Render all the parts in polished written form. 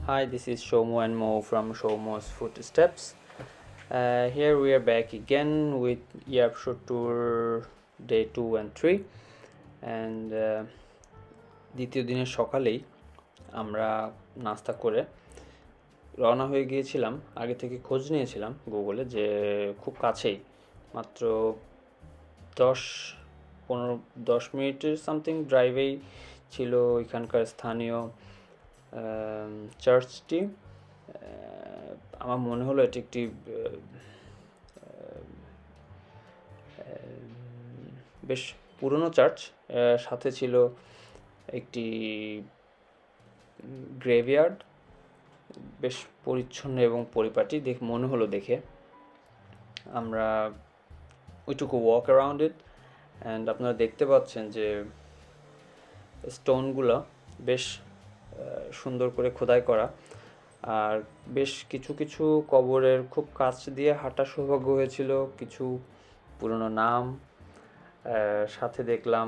Hi, this is Shomo and Mo from Shomo's Footsteps. Here we are back again with Yapsho Tour Day 2 and 3. And দ্বিতীয় দিনের সকালেই আমরা নাস্তা করে রওনা হয়ে গিয়েছিলাম। আগে থেকে খোঁজ নিয়েছিলাম গুগলে যে খুব কাছেই, মাত্র 10-15-10 মিনিটের সামথিং ড্রাইভেই ছিল এখানকার স্থানীয় চার্চটি। আমার মনে হলো এটি একটি বেশ পুরনো চার্চ, সাথে ছিল একটি গ্রেভইয়ার্ড, বেশ পরিচ্ছন্ন এবং পরিপাটি মনে হলো দেখে। আমরা we took walk around it and আপনারা দেখতে পাচ্ছেন যে স্টোনগুলো বেশ সুন্দর করে খোদাই করা, আর বেশ কিছু কিছু কবরের খুব কাছ দিয়ে হাঁটার সৌভাগ্য হয়েছিল। কিছু পুরনো নাম, সাথে দেখলাম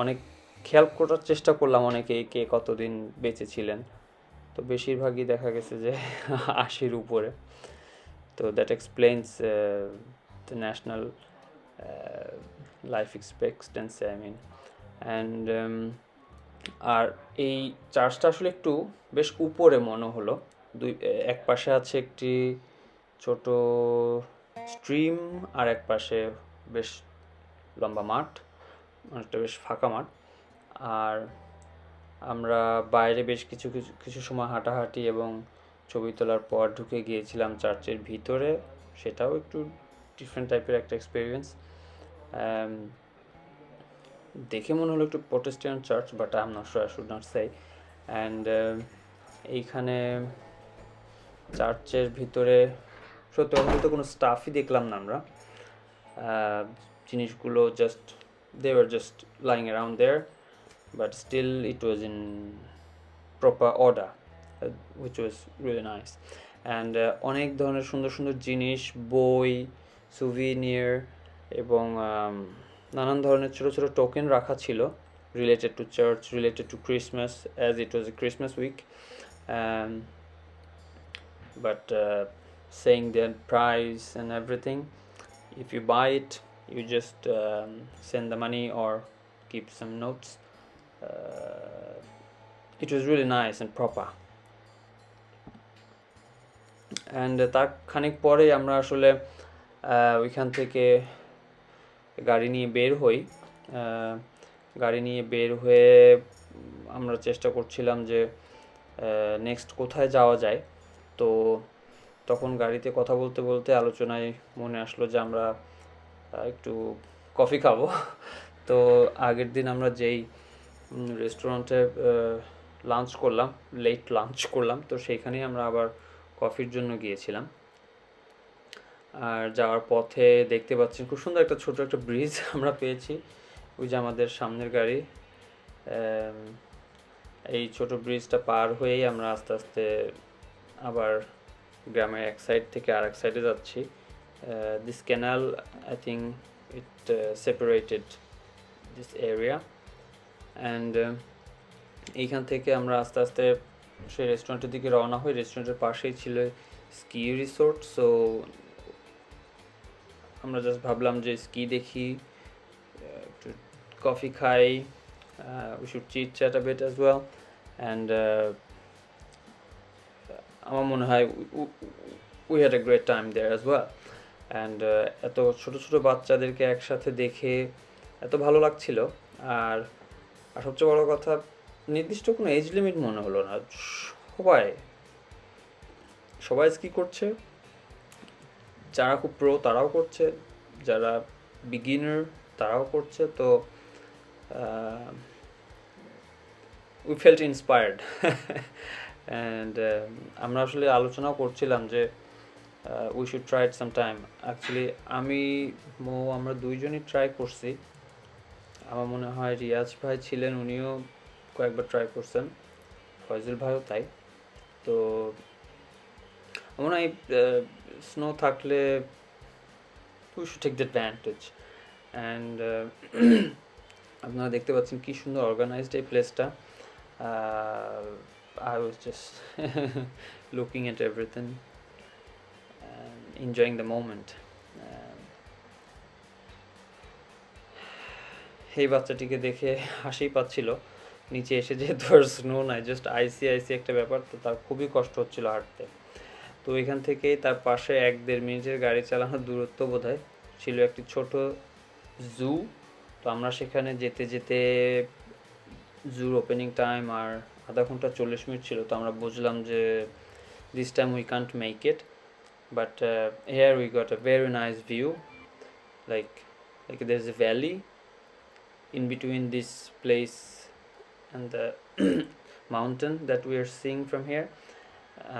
অনেক খেয়াল করার চেষ্টা করলাম অনেকেই কে কতদিন বেঁচে ছিলেন, তো বেশিরভাগই দেখা গেছে যে 80-র উপরে। তো that explains the national life expectancy and আর এই চার্চটা আসলে একটু বেশ উপরে মনে হলো। এক পাশে আছে একটি ছোট স্ট্রিম, আর এক পাশে বেশ লম্বা মাঠ, অনেকটা বেশ ফাঁকা মাঠ। আর আমরা বাইরে বেশ কিছু কিছু কিছু সময় হাঁটাহাঁটি এবং ছবি তোলার পর ঢুকে গিয়েছিলাম চার্চের ভিতরে। সেটাও একটু ডিফারেন্ট টাইপের একটা এক্সপিরিয়েন্স। দেখে মনে হলো একটু Protestant church, but I am not sure, I should not say. And এইখানে চার্চের ভিতরে সত্যি কথা বলতে কোনো স্টাফই দেখলাম না আমরা। জিনিসগুলো just they were just lying around there, but still it was in proper order, which was really nice. And অনেক ধরনের সুন্দর সুন্দর জিনিস, বই, সুভিনিয়ার এবং নানান ধরনের ছোটো ছোটো টোকেন রাখা ছিল related to church, related to Christmas, as it was a Christmas week. But saying their price and everything, if you buy it, you just send the money or keep some notes. It was really nice and proper. And তার খানিক পরেই আমরা আসলে ওইখান থেকে গাড়ি নিয়ে বের হই। গাড়ি নিয়ে বের হয়ে আমরা চেষ্টা করছিলাম যে নেক্সট কোথায় যাওয়া যায়। তো তখন গাড়িতে কথা বলতে বলতে আলোচনায় মনে আসলো যে আমরা একটু কফি খাবো। তো আগের দিন আমরা যেই রেস্টুরেন্টে লাঞ্চ করলাম, লেট লাঞ্চ করলাম, তো সেইখানেই আমরা আবার কফির জন্য গিয়েছিলাম। আর যাওয়ার পথে দেখতে পাচ্ছেন খুব সুন্দর একটা ছোট একটা ব্রিজ আমরা পেয়েছি, ওই যে আমাদের সামনের গাড়ি। এই ছোট ব্রিজটা পার হয়েই আমরা আস্তে আস্তে আবার গ্রামের এক সাইড থেকে আরেক সাইডে যাচ্ছি। This canal, I think it separated this area. And এইখান থেকে আমরা আস্তে আস্তে সেই রেস্টুরেন্টের দিকে রওনা হই। রেস্টুরেন্টের পাশেই ছিল স্কি রিসোর্ট, সো আমরা জাস্ট ভাবলাম যে স্কি দেখি, একটু কফি খাই, we should chit chat a bit as well. And আমার মনে হয় we had a great time there as well. And এত ছোট ছোট বাচ্চাদেরকে একসাথে দেখে এত ভালো লাগছিল। আর সবচেয়ে বড় কথা, নির্দিষ্ট কোনো এজ লিমিট মনে হলো না। সবাই স্কি করছে, যারা খুব প্রো তারাও করছে, যারা বিগিনার তারাও করছে। তো উই ফেল্ট ইন্সপায়ার্ড। অ্যান্ড আমরা আসলে আলোচনাও করছিলাম যে we should try it some time. Actually আমরা দুইজনই ট্রাই করছি। আমার মনে হয় রিয়াজ ভাই ছিলেন, উনিও কয়েকবার ট্রাই করছেন, ফয়জুল ভাইও তাই। তো আমার মনে হয় স্নো থাকলে we should take the advantage. And আপনারা দেখতে পাচ্ছেন কি সুন্দর অর্গানাইজড এই প্লেসটা। I was just looking at everything and enjoying the moment. এই বাচ্চাটিকে দেখে হাসিই পাচ্ছিল। নিচে এসে যেহেতু আর স্নো নাই, জাস্ট আইসি আইসি একটা ব্যাপার, তো তার খুবই কষ্ট হচ্ছিল হাঁটতে। তো এখান থেকেই তার পাশে 1-1.5 মিনিটের গাড়ি চালানোর দূরত্ব বোধহয় ছিল একটি ছোট জু। তো আমরা সেখানে যেতে যেতে জুর ওপেনিং টাইম আর আধা ঘন্টা 40 মিনিট ছিল, তো আমরা বুঝলাম যে this time we can't make it, but here we got a very nice view, like there's a valley in between this place and the mountain that we are seeing from here,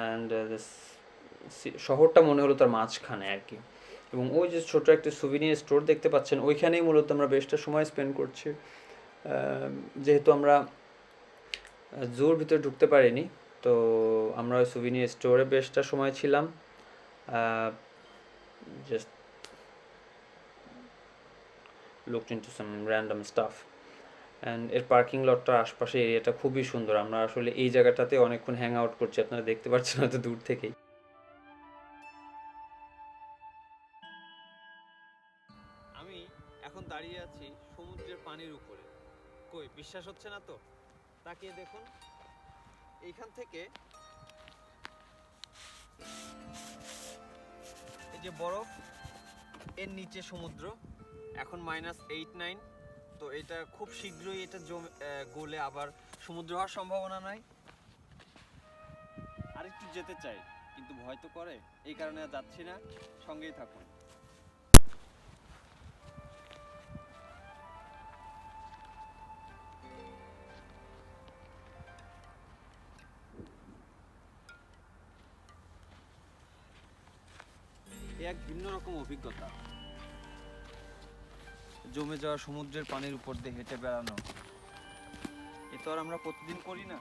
and this শহরটা মনে হলো তার মাঝখানে আর কি। এবং ওই যে ছোট একটা সুভিনিয়ার স্টোর দেখতে পাচ্ছেন, ওইখানেই মূলত আমরা বেশটা সময় স্পেন্ড করছি। যেহেতু আমরা জুর ভিতরে ঢুকতে পারিনি, তো আমরা ওই সুভিনিয়ার স্টোরে বেশটা সময় ছিলাম, just looked into some random stuff. And এর পার্কিং লটটার আশপাশে এরিয়াটা খুবই সুন্দর। আমরা আসলে এই জায়গাটাতে অনেকক্ষণ হ্যাং আউট করছি, আপনারা দেখতে পাচ্ছেন হয়তো দূর থেকেই। আমি এখন দাঁড়িয়ে আছি সমুদ্রের পানির উপরে। কই বিশ্বাস হচ্ছে না তো? তাকিয়ে দেখুন, এইখান থেকে এই যে বরফ, এর নিচে সমুদ্র, এখন -8-9, তো এটা খুব শীঘ্রই এটা গলে আবার সমুদ্র হওয়ার সম্ভাবনা নাই। আরেকটু যেতে চাই কিন্তু ভয় তো করে, এই কারণে আর যাচ্ছি না। সঙ্গেই থাকুন। এক ভিন্ন রকম অভিজ্ঞতা, জমে যাওয়া সমুদ্রের পানির উপর দিয়ে হেঁটে বেড়ানো, এ তো আর আমরা প্রতিদিন করি না।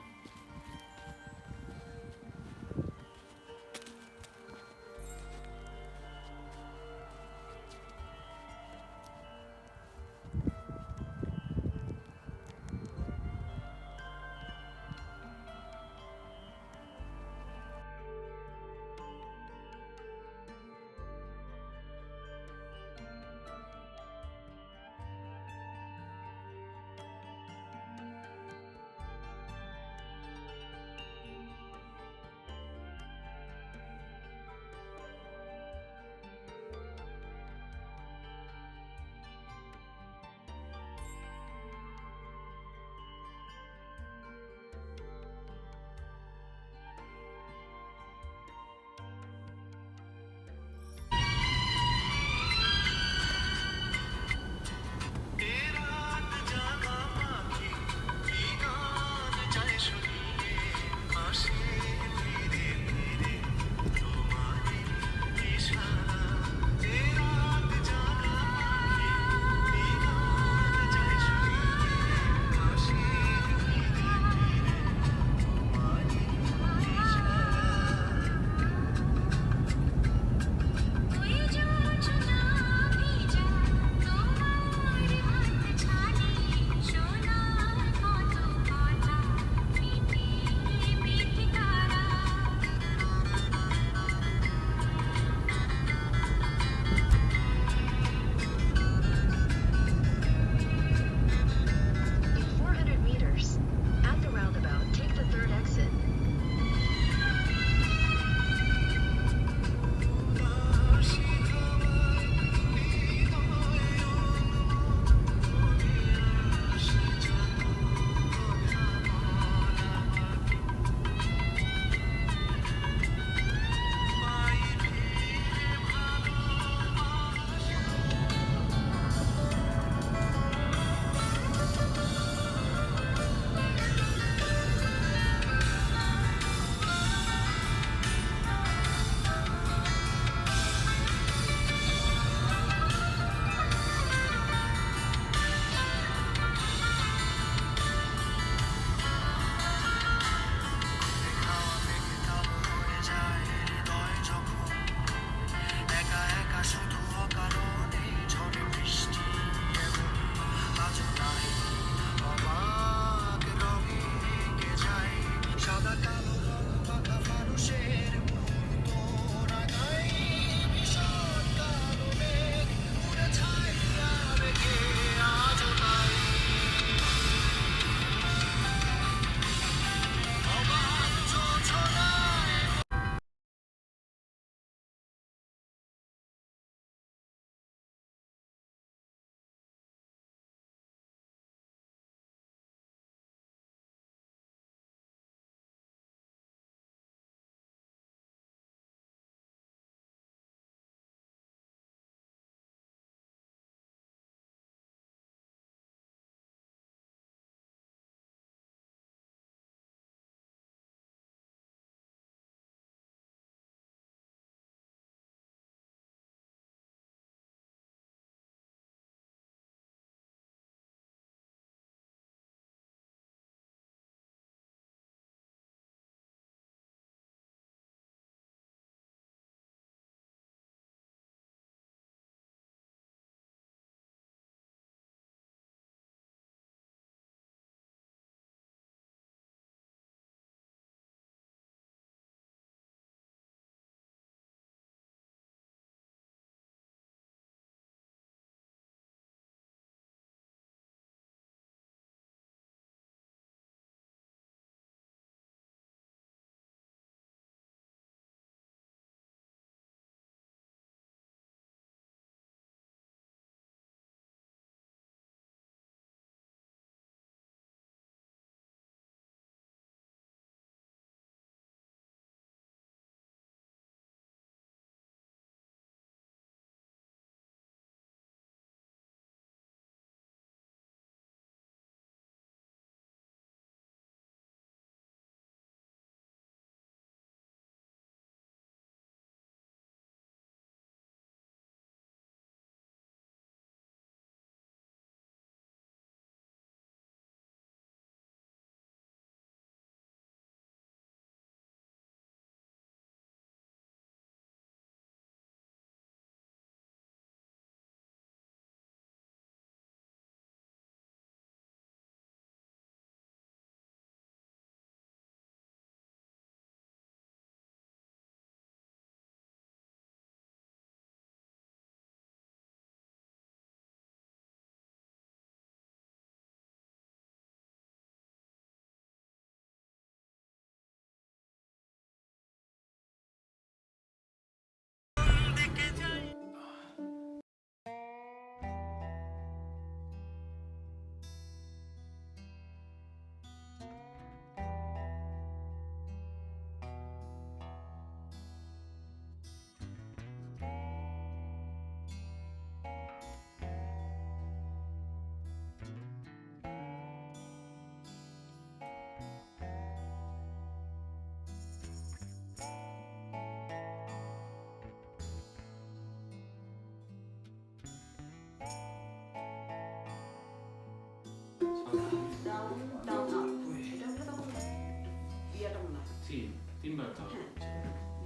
তিনবার খাওয়া হচ্ছে।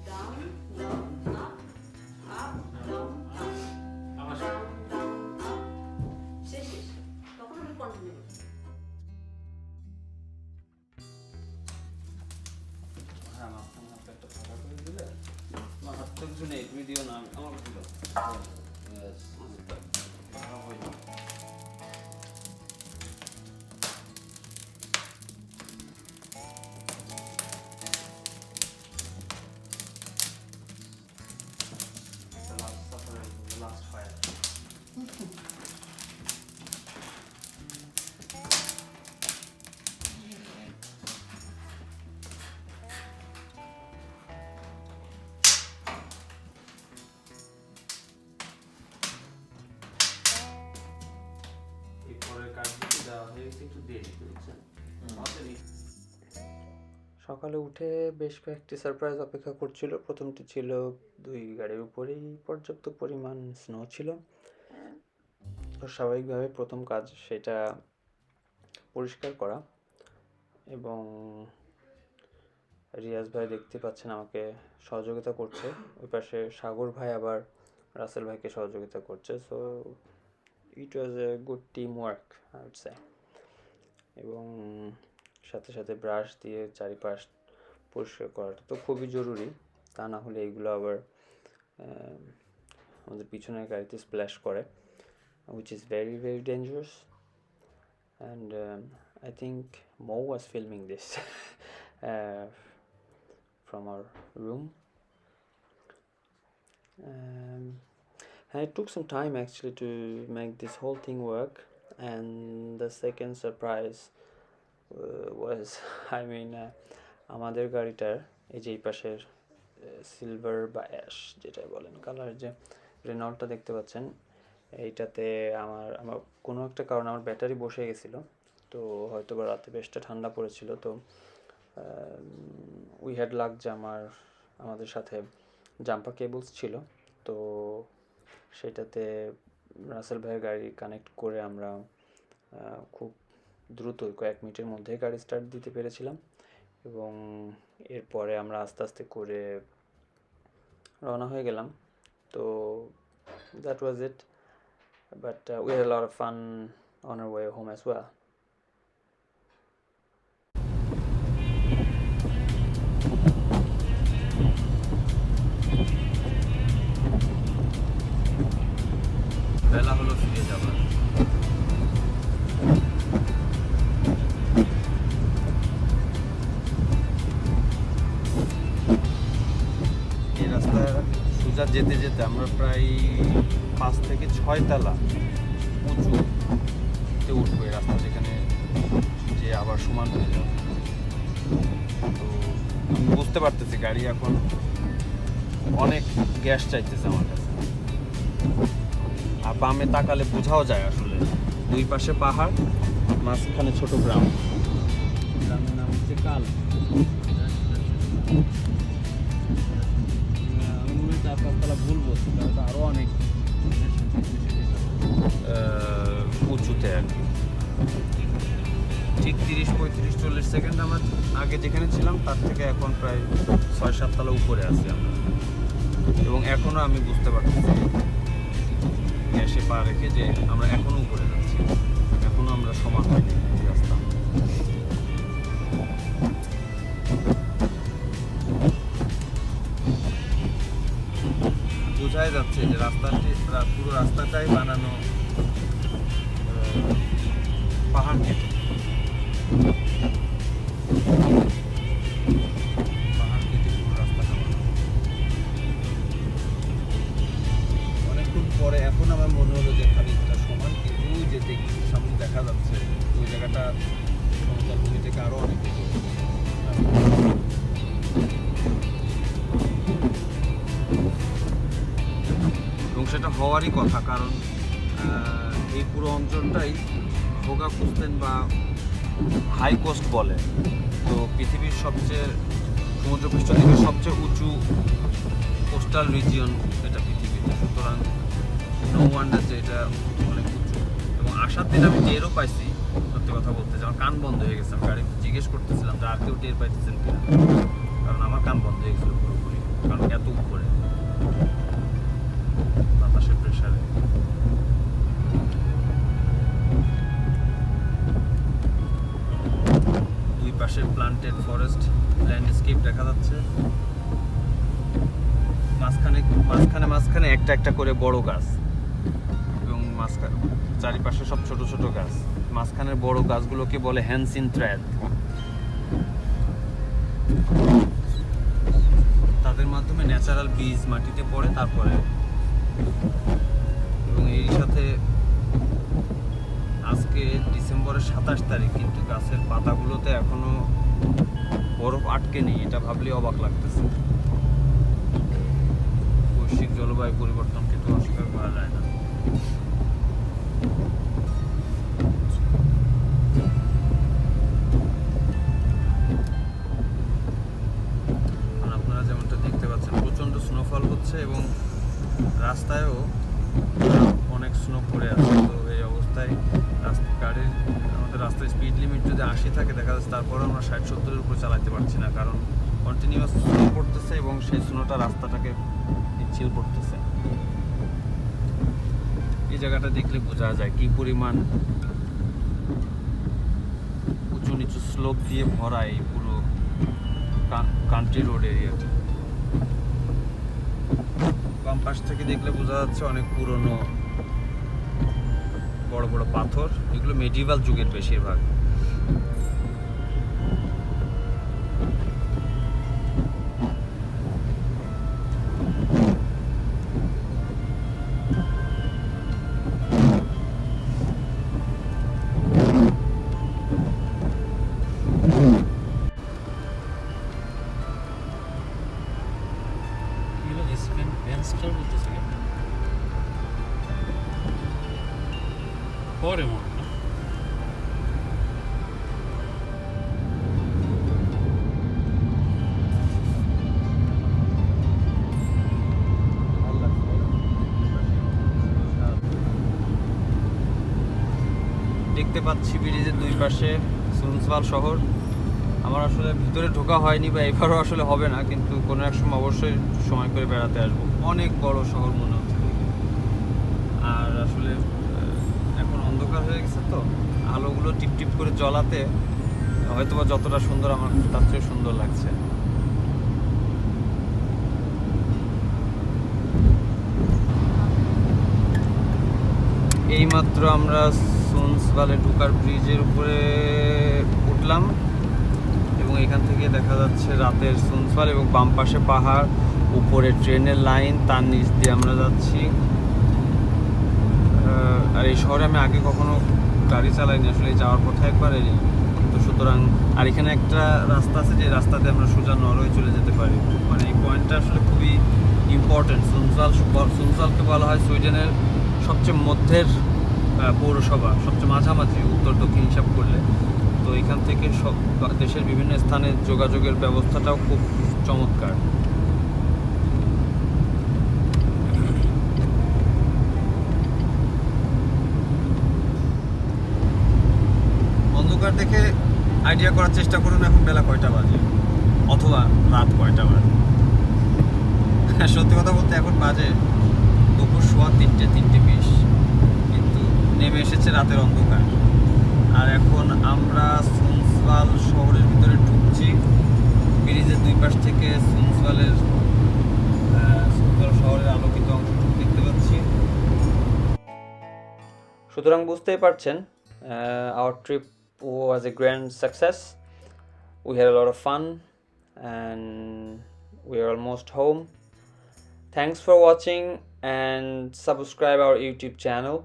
Down down up up down up আবার ডাউন ডাউন আপ শেষ শেষ তখন আমি কন্টিনিউ করছি। হ্যাঁ মাঝখানে হাতে একটা ফাঁকা করে দিলে আমার হাত তো কিছু নেই, তুমি দিও না, আমার দিল last fire. এরপরের কাজগুলো দেওয়া হয়ে গেছে একটু দেরি করেছেন। সকালে উঠে বেশ কয়েকটি সারপ্রাইজ অপেক্ষা করছিল। প্রথমটি ছিল 2 গাড়ির উপরেই পর্যাপ্ত পরিমাণ স্নো ছিল। তো স্বাভাবিকভাবে প্রথম কাজ সেটা পরিষ্কার করা, এবং রিয়াজ ভাই দেখতে পাচ্ছেন আমাকে সহযোগিতা করছে, ওই পাশে সাগর ভাই আবার রাসেল ভাইকে সহযোগিতা করছে। So it was a good teamwork I would say. এবং সাথে সাথে ব্রাশ দিয়ে চারিপাশ পরিষ্কার করাটা তো খুবই জরুরি, তা না হলে এগুলো আবার আমাদের পিছনের গাড়িতে স্প্ল্যাশ করে, which is very very dangerous. And I think Mo was filming this from our room. And it took some time actually to make this whole thing work. And the second surprise was I mean আমাদের গাড়িটার এই যে এই পাশের silver বা ash যেটা বলেন colour, যে রেনল্টটা দেখতে পাচ্ছেন, এইটাতে আমার কোনো একটা কারণে আমার ব্যাটারি বসে গেছিলো। তো হয়তো বা রাতে বেশটা ঠান্ডা পড়েছিল। তো উই হ্যাড লাক যে আমাদের সাথে জাম্পার কেবলস ছিল, তো সেটাতে রাসেল ভাইয়ের গাড়ি কানেক্ট করে আমরা খুব দ্রুত কয়েক মিনিটের মধ্যে গাড়ি স্টার্ট দিতে পেরেছিলাম। এবং এরপরে আমরা আস্তে আস্তে করে রওনা হয়ে গেলাম। তো that was it, but we had a lot of fun on our way home as well. বেলা হলো ফিরে যাবার। এই রাস্তা সোজা যেতে যেতে আমরা প্রায় 5 থেকে 6 তলা উঁচুতে উঠবো। এই রাস্তা যেখানে যে আবার সমান হয়ে যাবে। তো আমি বুঝতে পারতেছি গাড়ি এখন অনেক গ্যাস চাইতেছে আমার কাছে। আর বামে তাকালে বোঝাও যায় আসলে 2 পাশে পাহাড়, মাঝখানে ছোট গ্রাম। গ্রামের নাম হচ্ছে কাল। আমি মনে হয় 4-5 তলা ভুল বলছি, তাহলে আরও অনেক উঁচুতে আর কি। ঠিক 30-35-40 সেকেন্ড আমার আগে যেখানে ছিলাম তার থেকে এখন প্রায় 6-7 তলা উপরে আছি আমরা। এবং এখনও আমি বুঝতে পারছি গ্যাসে পা রেখে যে আমরা এখনও উপরে যাচ্ছি, এখনও আমরা সমান হয়নি রাস্তা। বোঝাই যাচ্ছে যে পুরো রাস্তাটাই বানানো পাহাড় কেটে। পাহাড় কেটে পুরো রাস্তাটা বানানো। অনেকক্ষণ পরে এখন আমার মনে হলো যে খানিকটা সমান, কিন্তু ওই যে সামনে দেখা যাচ্ছে ওই জায়গাটা সমতল ভূমি থেকে আরো অনেক উপরে। এবং সেটা হওয়ারই কথা, কারণ এই পুরো অঞ্চলটাই ভোগা কুস্তেন বা হাই কোস্ট বলে। তো পৃথিবীর সবচেয়ে সমুদ্রপৃষ্ঠ থেকে সবচেয়ে উঁচু কোস্টাল রিজিয়ন এটা পৃথিবীতে। সুতরাং নো ওয়ান্ডার যে এটা অনেক উঁচু। এবং আসার দিন আমি টেরও পাইছি, সত্যি কথা বলতে, যে আমার কান বন্ধ হয়ে গেছে। আমি গাড়ি জিজ্ঞেস করতেছিলাম যে আর কেউ টের পাইতেছেন কিনা। হয়ে গেছিল পুরোপুরি, কারণ এত উপরে বাতাসের প্রেশারে। দুই পাশে প্লান্টেড ফরেস্ট ল্যান্ডস্কেপ দেখা যাচ্ছে, মাঝখানে একটা একটা করে বড় গাছ, এবং মাঝখানে চারিপাশে সব ছোট ছোট গাছ। মাঝখানের বড় গাছগুলোকে বলে হ্যানসিন থ্রেড। তাদের মাধ্যমে ন্যাচারাল বীজ মাটিতে পড়ে তারপরে, এবং এই সাথে আজকে ডিসেম্বরের 27 তারিখ, কিন্তু গাছের পাতাগুলোতে এখনো বরফ আটকে নেই। এটা ভাবলে অবাক লাগতেছে। বৈশ্বিক জলবায়ু পরিবর্তনকে তো অস্বীকার করা যায় না। আপনারা যেমনটা দেখতে পাচ্ছেন প্রচন্ড স্নোফল হচ্ছে, এবং রাস্তায়ও অনেক স্নো পড়ে আছে। তো এই অবস্থায় আমাদের রাস্তায় স্পিড লিমিট যদি 80 থাকে, দেখা যাচ্ছে তারপরে আমরা 60-70-এর উপরে চালাতে পারছি না, কারণ কন্টিনিউয়াস স্নো পড়তেছে এবং সেই স্নোটা রাস্তাটাকে পিচ্ছিল পড়তেছে। এই জায়গাটা দেখলে বোঝা যায় কি পরিমাণ উঁচু নিচু স্লোপ দিয়ে ভরা এই পুরো কান্ট্রি রোড এরিয়াটা। বাম পাশ থেকে দেখলে বোঝা যাচ্ছে অনেক পুরনো বড় বড় পাথর, এগুলো মেডিভাল যুগের বেশিরভাগ। পরে মনে না দেখতে পাচ্ছি ব্রিজের দুই পাশে সুনসওয়াল শহর। আমার আসলে ভিতরে ঢোকা হয়নি, বা এবারও আসলে হবে না, কিন্তু কোনো এক সময় অবশ্যই সময় করে বেড়াতে আসবো। অনেক বড় শহর মনে হচ্ছে। আর আসলে এখন অন্ধকার হয়ে গেছে, তো আলোগুলো টিপ টিপ করে জ্বলাতে হয়তোবা যতটা সুন্দর আমার তার চেয়ে সুন্দর লাগছে। এইমাত্র আমরা সুনসওয়ালে ঢোকার ব্রিজের উপরে উঠলাম, এবং এখান থেকে দেখা যাচ্ছে রাতের সুনসওয়াল, এবং বাম পাশে পাহাড়, উপরে ট্রেনের লাইন, তার নিচ দিয়ে আমরা যাচ্ছি। আর এই শহরে আমি আগে কখনো গাড়ি চালাইনি, আসলে যাওয়ার পথে একবার এলি, তো সুতরাং। আর এখানে একটা রাস্তা আছে, যে রাস্তাতে আমরা সোজা নরওয়ে চলে যেতে পারি। মানে এই পয়েন্টটা আসলে খুবই ইম্পর্টেন্ট। সুনসওয়ালকে বলা হয় সুইডেনের সবচেয়ে মধ্যের পৌরসভা, সবচেয়ে মাঝামাঝি উত্তর দক্ষিণ হিসাব করলে। তো এখান থেকে সব দেশের বিভিন্ন স্থানে যোগাযোগের ব্যবস্থাটাও খুব চমৎকার। অন্ধকার দেখে আইডিয়া করার চেষ্টা করুন এখন বেলা কয়টা বাজে, অথবা রাত কয়টা বাজে। সত্যি কথা বলতে এখন বাজে দুপুর 3:20, কিন্তু নেমে এসেছে রাতের অন্ধকার। আর এখন আমরা সুনসওয়াল শহরের ভিতরে ঢুকছি। ব্রিজের দুই পাশ থেকে সুনসওয়াল শহরের আলোকিত অংশটুকু দেখতে পাচ্ছি। সুতরাং বুঝতেই পারছেন, our trip was a grand success. We had a lot of fun and we are almost home. Thanks for watching and subscribe our YouTube channel.